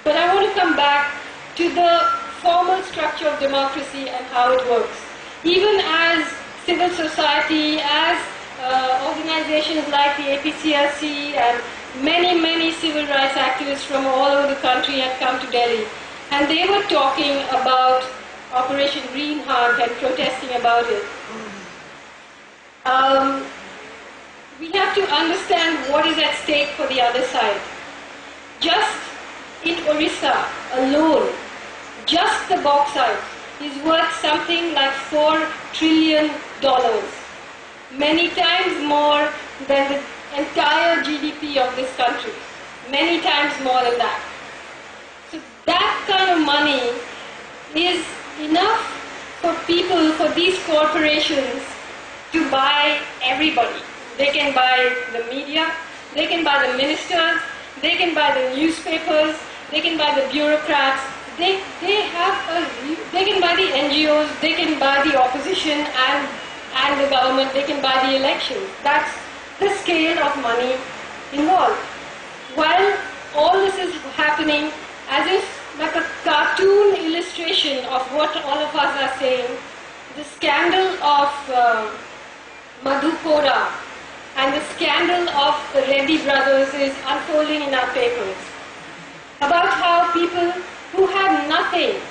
But I want to come back to the formal structure of democracy and how it works. Even as civil society, as organizations like the APCRC and many, many civil rights activists from all over the country had come to Delhi. And they were talking about Operation Green Heart and protesting about it. We have to understand what is at stake for the other side. Just in Orissa alone, just the bauxite is worth something like $4 trillion. Many times more than the entire GDP of this country. Many times more than that. So that kind of money is enough for people, for these corporations to buy everybody. They can buy the media, they can buy the ministers, they can buy the newspapers, they can buy the bureaucrats, they can buy the NGOs, they can buy the opposition and the government, they can buy the elections. That's the scale of money involved. While all this is happening, as if like a cartoon illustration of what all of us are saying, the scandal of Madhu Kora and the scandal of the Reddy brothers is unfolding in our papers. About how people who had nothing,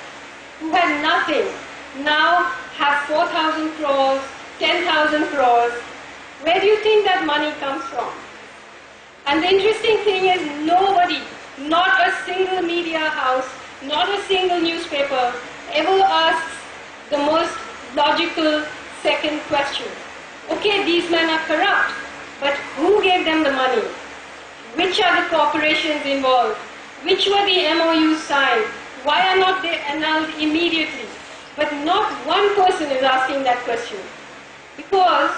now have 4,000 crores, 10,000 crores. Where do you think that money comes from? And the interesting thing is nobody, not a single media house, not a single newspaper ever asks the most logical second question. Okay, these men are corrupt, but who gave them the money? Which are the corporations involved? Which were the MOUs signed? Why are not they annulled immediately? But not one person is asking that question. Because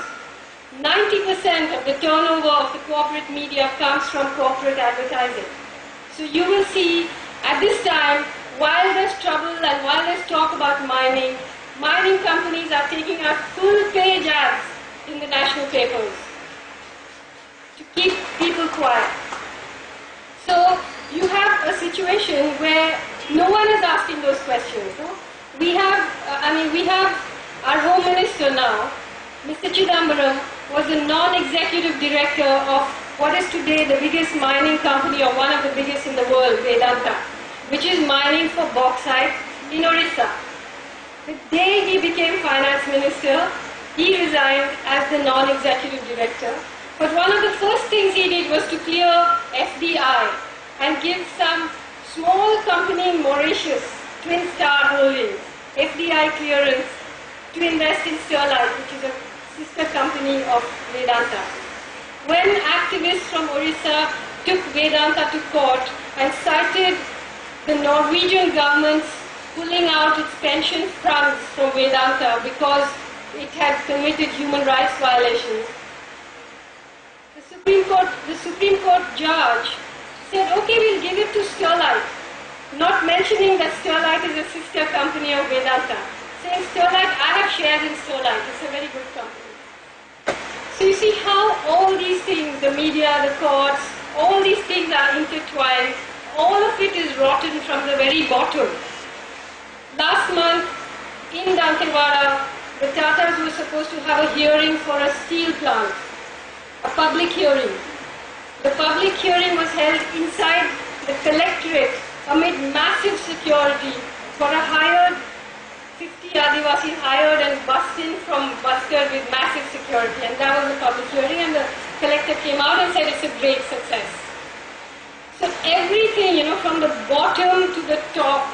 90% of the turnover of the corporate media comes from corporate advertising. So you will see at this time, while there's trouble and while there's talk about mining companies are taking out full-page ads in the national papers to keep people quiet. So you have a situation where no one is asking those questions. No? We have our Home Minister now, Mr. Chidambaram, was the non-executive director of what is today the biggest mining company, or one of the biggest in the world, Vedanta, which is mining for bauxite in Orissa. The day he became finance minister, he resigned as the non-executive director. But one of the first things he did was to clear FDI and give some small company in Mauritius, Twin Star Holdings, FDI clearance to invest in Sterlite, which is a sister company of Vedanta. When activists from Orissa took Vedanta to court and cited the Norwegian government's pulling out its pension funds from Vedanta because it had committed human rights violations, the Supreme Court judge said, okay, we'll give it to Sterlite, not mentioning that Sterlite is a sister company of Vedanta, saying Sterlite, I have shares in Sterlite, it's a very good company. So you see how all these things, the media, the courts, all these things are intertwined, all of it is rotten from the very bottom. Last month, in Dantewada, the Tatars were supposed to have a hearing for a steel plant, a public hearing. The public hearing was held inside the collectorate amid massive security for a hired 50 Adivasis hired and bussed in from Bustard with massive security, and that was the public hearing, and the collector came out and said it's a great success. So everything, from the bottom to the top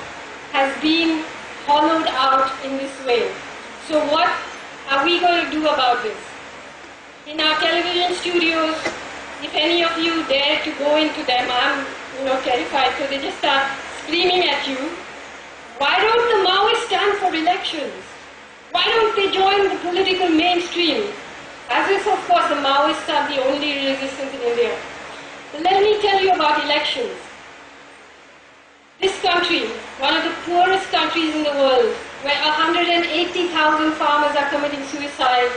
has been hollowed out in this way. So what are we going to do about this? In our television studios, if any of you dare to go into them, I'm terrified, so they just start screaming at you. Why don't the Maoists stand for elections? Why don't they join the political mainstream? As if, of course, the Maoists are the only resistance in India. But let me tell you about elections. This country, one of the poorest countries in the world, where 180,000 farmers are committing suicide,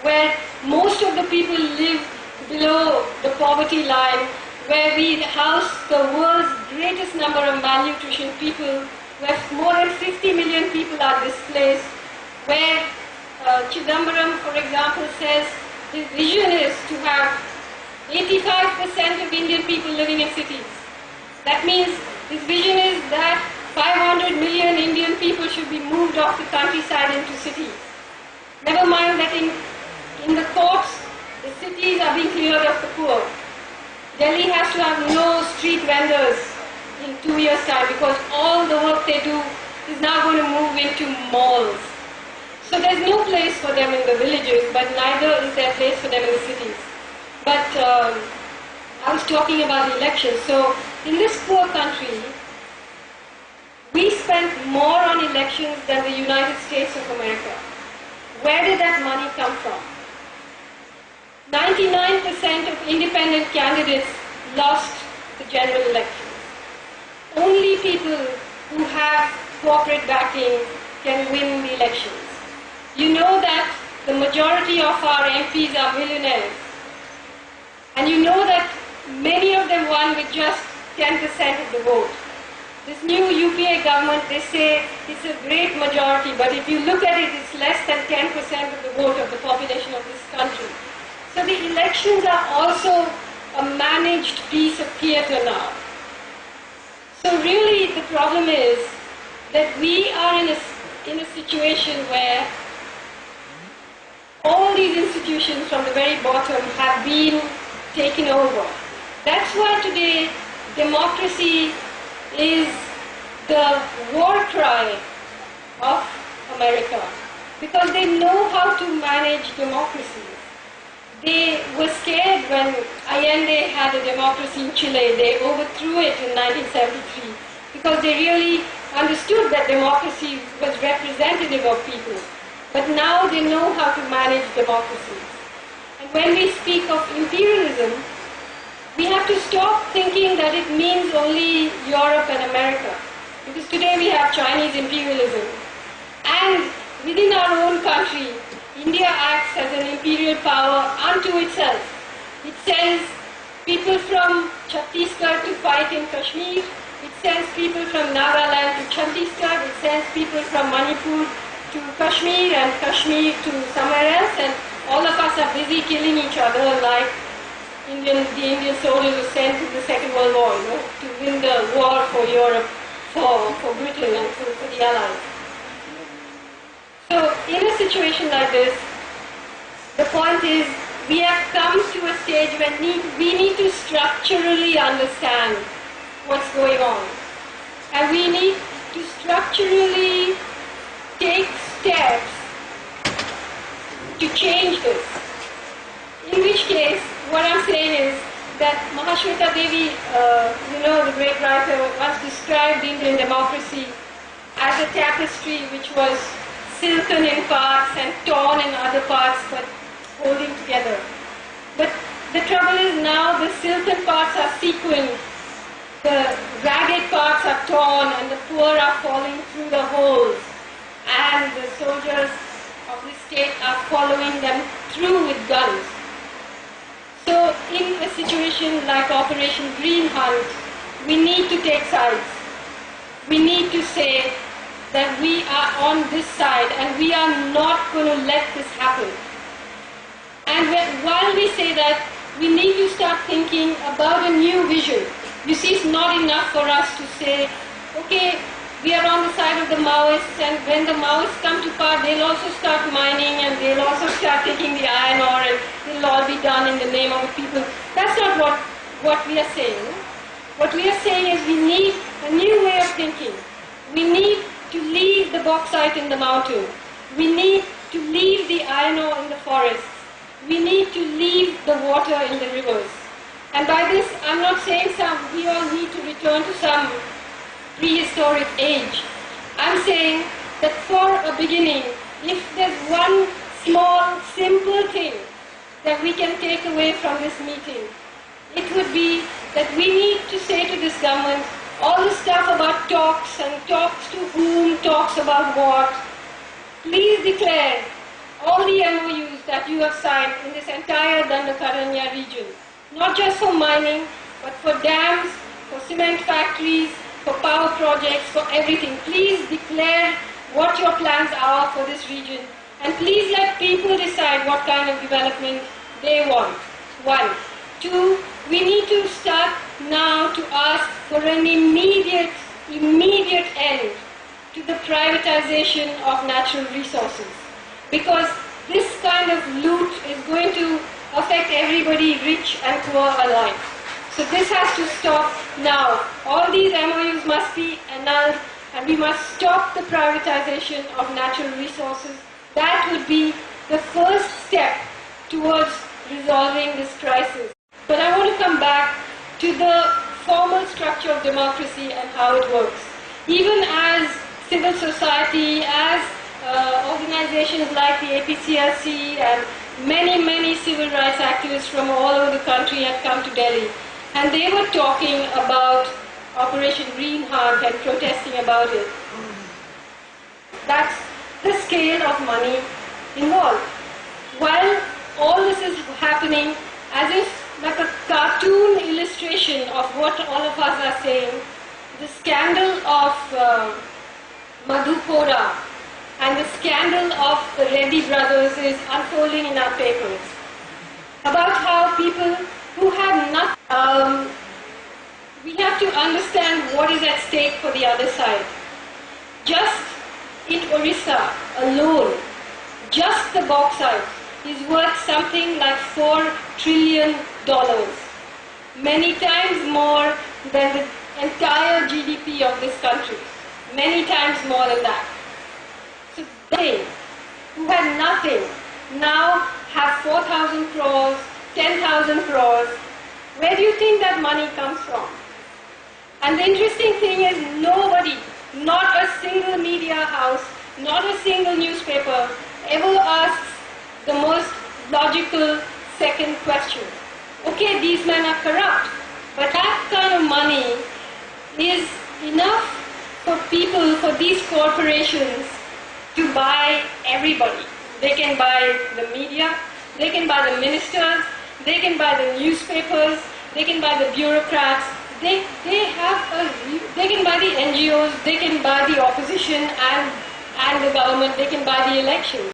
where most of the people live below the poverty line, where we house the world's greatest number of malnutrition people, where more than 50 million people are displaced, where Chidambaram, for example, says his vision is to have 85% of Indian people living in cities. That means his vision is that 500 million Indian people should be moved off the countryside into cities. Never mind that in the courts, the cities are being cleared of the poor. Delhi has to have no street vendors in 2 years' time because all the work they do is now going to move into malls. So there's no place for them in the villages, but neither is there a place for them in the cities. But I was talking about the elections. So in this poor country, we spent more on elections than the United States of America. Where did that money come from? 99% of independent candidates lost the general elections. Only people who have corporate backing can win the elections. You know that the majority of our MPs are millionaires. And you know that many of them won with just 10% of the vote. This new UPA government, they say it's a great majority, but if you look at it, it's less than 10% of the vote of the population of this country. So the elections are also a managed piece of theatre now. So really the problem is that we are in a situation where all these institutions from the very bottom have been taken over. That's why today democracy is the war cry of America, because they know how to manage democracy. They were scared when Allende had a democracy in Chile. They overthrew it in 1973 because they really understood that democracy was representative of people. But now they know how to manage democracy. And when we speak of imperialism, we have to stop thinking that it means only Europe and America. Because today we have Chinese imperialism. And within our own country, India acts as an imperial power unto itself. It sends people from Chhattisgarh to fight in Kashmir. It sends people from Nagaland to Chhattisgarh. It sends people from Manipur to Kashmir and Kashmir to somewhere else. And all of us are busy killing each other like the Indian soldiers were sent to the Second World War, to win the war for Europe, for Britain and for the Allies. So in a situation like this, the point is we have come to a stage when we need to structurally understand what's going on. And we need to structurally take steps to change this. In which case, what I'm saying is that Mahashweta Devi, the great writer, once described Indian democracy as a tapestry which was silken in parts and torn in other parts, but holding together. But the trouble is now the silken parts are sequined, the ragged parts are torn, and the poor are falling through the holes, and the soldiers of the state are following them through with guns. So in a situation like Operation Green Hunt, we need to take sides. We need to say that we are on this side and we are not going to let this happen. And while we say that, we need to start thinking about a new vision. You see, it's not enough for us to say, okay, we are on the side of the Maoists, and when the Maoists come to power, they'll also start mining and they'll also start taking the iron ore, and it'll all be done in the name of the people. That's not what we are saying. What we are saying is we need a new way of thinking. We need to leave the bauxite in the mountain. We need to leave the iron ore in the forests. We need to leave the water in the rivers. And by this, I'm not saying we all need to return to some prehistoric age. I'm saying that for a beginning, if there's one small, simple thing that we can take away from this meeting, it would be that we need to say to this government, all the stuff about talks and talks to whom, talks about what, please declare all the MOUs that you have signed in this entire Dandakaranya region, not just for mining, but for dams, for cement factories, for power projects, for everything. Please declare what your plans are for this region, and please let people decide what kind of development they want. One. Two, we need to start now to ask for an immediate end to the privatization of natural resources, because this kind of loot is going to affect everybody, rich and poor alike. So this has to stop now. All these MOUs must be annulled, and we must stop the privatization of natural resources. That would be the first step towards resolving this crisis. But I want to come back to the formal structure of democracy and how it works. Even as civil society, as organizations like the APCRC and many civil rights activists from all over the country had come to Delhi, and they were talking about Operation Green Hunt and protesting about it. That's the scale of money involved. While all this is happening, as if like a cartoon illustration of what all of us are saying, the scandal of Madhupora and the scandal of the Reddy brothers is unfolding in our papers. About how people who have nothing, we have to understand what is at stake for the other side. Just in Orissa alone, just the bauxite is worth something like $4 trillion, many times more than the entire GDP of this country, many times more than that. So they who had nothing now have 4,000 crores, 10,000 crores. Where do you think that money comes from? And the interesting thing is nobody, not a single media house, not a single newspaper ever asks the most logical second question. Okay, these men are corrupt, but that kind of money is enough for people, for these corporations to buy everybody. They can buy the media, they can buy the ministers, they can buy the newspapers, they can buy the bureaucrats, they can buy the NGOs, they can buy the opposition and the government, they can buy the elections.